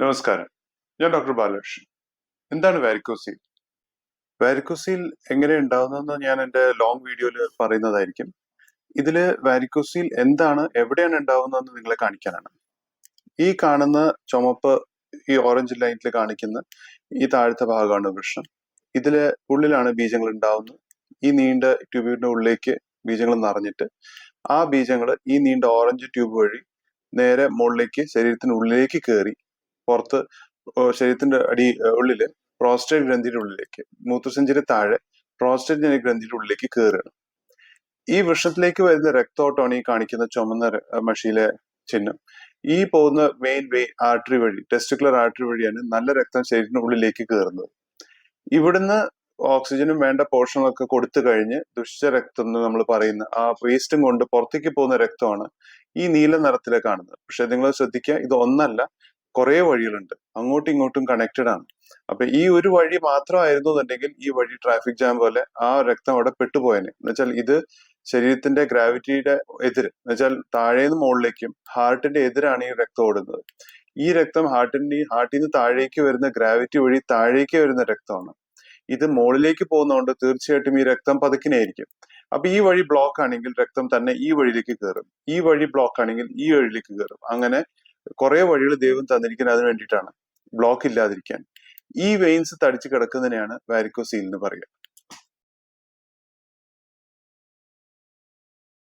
നമസ്കാരം, ഞാൻ ഡോക്ടർ ബാലകൃഷ്ണൻ. എന്താണ് വാരിക്കോസീൽ? വാരിക്കോസീൽ എങ്ങനെ ഉണ്ടാവുന്നതെന്ന് ഞാൻ എൻ്റെ ലോങ് വീഡിയോയിൽ പറയുന്നതായിരിക്കും. ഇതില് വാരിക്കോസീൽ എന്താണ്, എവിടെയാണ് ഉണ്ടാവുന്നതെന്ന് നിങ്ങളെ കാണിക്കാനാണ്. ഈ കാണുന്ന ചുമപ്പ്, ഈ ഓറഞ്ച് ലൈനിൽ കാണിക്കുന്ന ഈ താഴത്തെ ഭാഗമാണ് വൃഷ്ണം. ഇതില് ഉള്ളിലാണ് ബീജങ്ങൾ ഉണ്ടാവുന്നത്. ഈ നീണ്ട ട്യൂബിന്റെ ഉള്ളിലേക്ക് ബീജങ്ങൾ നിറഞ്ഞിട്ട് ആ ബീജങ്ങൾ ഈ നീണ്ട ഓറഞ്ച് ട്യൂബ് വഴി നേരെ മുകളിലേക്ക് ശരീരത്തിന് ഉള്ളിലേക്ക് കയറി പുറത്ത് ശരീരത്തിന്റെ ഉള്ളില് പ്രോസ്റ്റേറ്റ് ഗ്രന്ഥിയുടെ ഉള്ളിലേക്ക്, മൂത്രസഞ്ചിയുടെ താഴെ പ്രോസ്റ്റേറ്റ് ഗ്രന്ഥിയുടെ ഉള്ളിലേക്ക് കയറുകയാണ്. ഈ വൃഷത്തിലേക്ക് വരുന്ന രക്തോട്ടമാണ് ഈ കാണിക്കുന്ന ചുമന്ന മഷിയിലെ ചിഹ്നം. ഈ പോകുന്ന മെയിൻ ആർട്ടറി വഴി, ടെസ്റ്റിക്കുലർ ആർട്ടറി വഴിയാണ് നല്ല രക്തം ശരീരത്തിന്റെ ഉള്ളിലേക്ക് കയറുന്നത്. ഇവിടുന്ന് ഓക്സിജനും വേണ്ട പോഷണമൊക്കെ കൊടുത്തു കഴിഞ്ഞ് ദുഷിച്ച രക്തം എന്ന് നമ്മൾ പറയുന്ന ആ വേസ്റ്റും കൊണ്ട് പുറത്തേക്ക് പോകുന്ന രക്തമാണ് ഈ നീല നിറത്തിലെ കാണുന്നത്. പക്ഷെ നിങ്ങൾ ശ്രദ്ധിക്കുക, ഇത് ഒന്നല്ല, കുറെ വഴികളുണ്ട്, അങ്ങോട്ടും ഇങ്ങോട്ടും കണക്റ്റഡ് ആണ്. അപ്പൊ ഈ ഒരു വഴി മാത്രമായിരുന്നു എന്നുണ്ടെങ്കിൽ ഈ വഴി ട്രാഫിക് ജാം പോലെ ആ രക്തം അവിടെ പെട്ടുപോയനെ. എന്നുവെച്ചാൽ ഇത് ശരീരത്തിന്റെ ഗ്രാവിറ്റിയുടെ എതിര്, എന്നുവെച്ചാൽ താഴേന്ന് മുകളിലേക്കും ഹാർട്ടിന്റെ എതിരാണ് ഈ രക്തം ഓടുന്നത്. ഈ രക്തം ഹാർട്ടിൽ നിന്ന് താഴേക്ക് വരുന്ന ഗ്രാവിറ്റി വഴി താഴേക്ക് വരുന്ന രക്തമാണ്. ഇത് മുകളിലേക്ക് പോകുന്നതുകൊണ്ട് തീർച്ചയായിട്ടും ഈ രക്തം പതുക്കിനായിരിക്കും. അപ്പൊ ഈ വഴി ബ്ലോക്ക് ആണെങ്കിൽ രക്തം തന്നെ ഈ വഴിയിലേക്ക് കയറും, ഈ വഴി ബ്ലോക്ക് ആണെങ്കിൽ ഈ വഴിയിലേക്ക് കയറും. അങ്ങനെ കുറെ വഴികൾ ദൈവം തന്നിരിക്കുന്നത് അതിന് വേണ്ടിയിട്ടാണ്, ബ്ലോക്ക് ഇല്ലാതിരിക്കാൻ. ഈ വെയിൻസ് തടിച്ചു കിടക്കുന്നതിനെയാണ് വാരിക്കോസീൽ എന്ന് പറയുക.